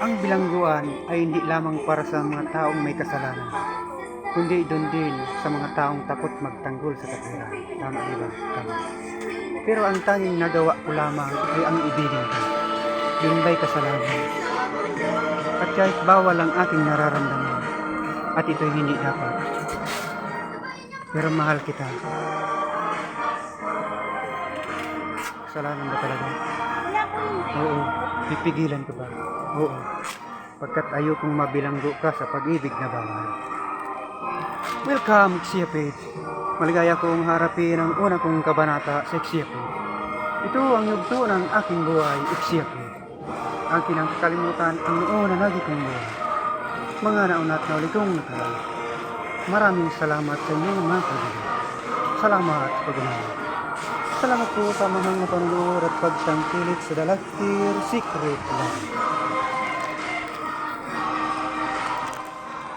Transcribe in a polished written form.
Ang bilangguan ay hindi lamang para sa mga taong may kasalanan, kundi doon din sa mga taong takot magtanggol sa katwiran. Tama, di ba? Tama. Pero ang tanging nagawa ko lamang ay ang ibigin ka. Yun ba'y kasalanan? At kahit bawal ang aking nararamdaman, at ito'y hindi dapat. Pero mahal kita. Kasalanan ba talaga? Oo. Pipigilan ko ba? Oo. Pagkat ayokong mabilanggo ka sa pag-ibig na bawal. Welcome, Xiapid. Maligaya kong harapin ang una kong kabanata sa Xiapid. Ito ang yugto ng aking buhay, Xiapid. Ang pinangkalimutan ang noon na lagi kong buhay. Mga naunat na uli kong nakaraan. Maraming salamat sa inyong mga kaibigan. Salamat sa pag-unawa. Salamat po sa mga napanood at pagtangkilik sa Dalagtir Secret Life.